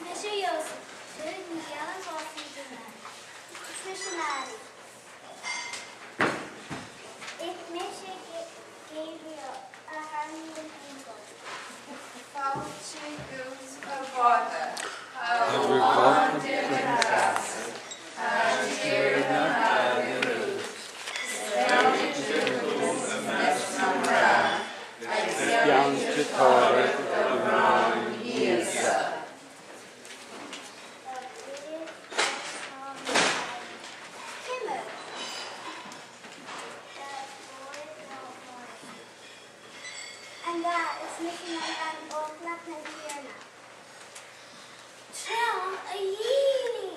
Missionário. Missionário. Ik mis je Gabriel, a Harmony Engel. Faltje goeds geworden. Hou de terrasse. Ageren naar de rust. Stel je goeds met namorado. Jantje Torre, Isa. En daar is misschien nog een oorlog met Tierna. Tram, a yee!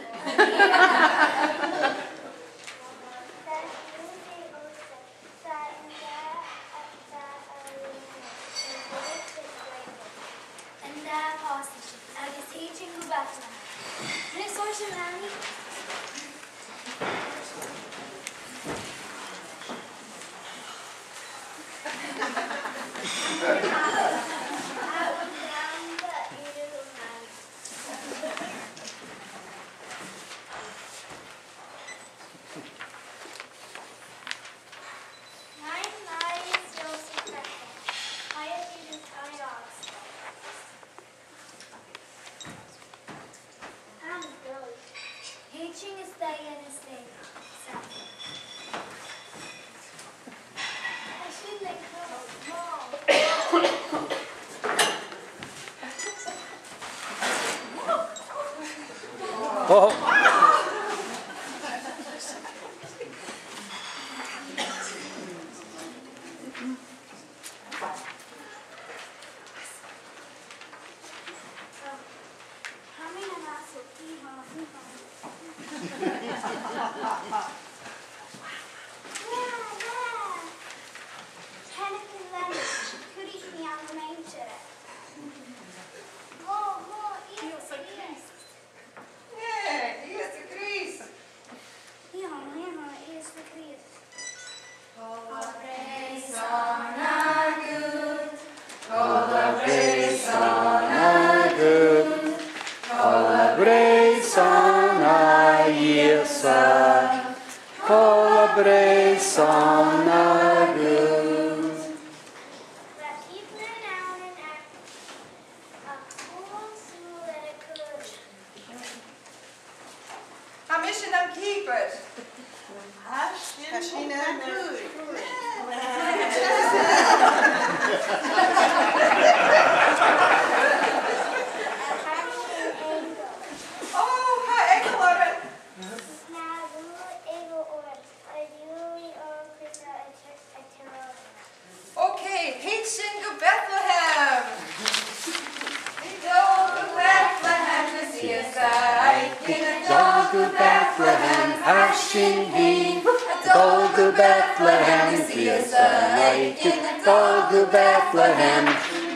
En daar past het. En is teaching go back to her. En is social nanny. Teaching is stay and is stay. I should like Oh, Nee, hier is de Chris. Colabração Isa, colabração Haar mission dan keeper. Hashina Oh, haar engelen. Okay, Hitchen go Bethlehem. Go to Bethlehem to see a sight. Go to Bethlehem, Hashin he. Go to Bethlehem, see a sight. Go to Bethlehem,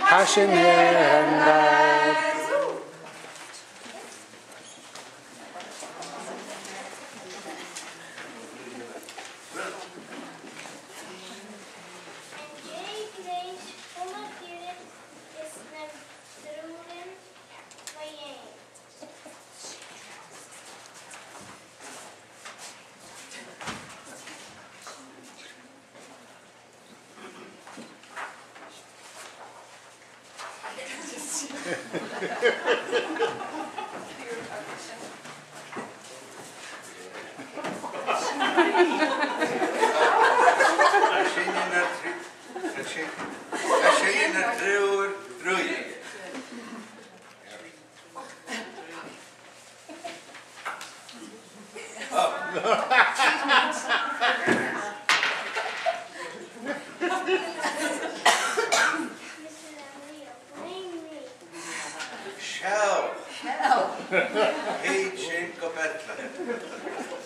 Hashin and Als je in het roer roeien. Shell. Hey, Shinko Bethlehem.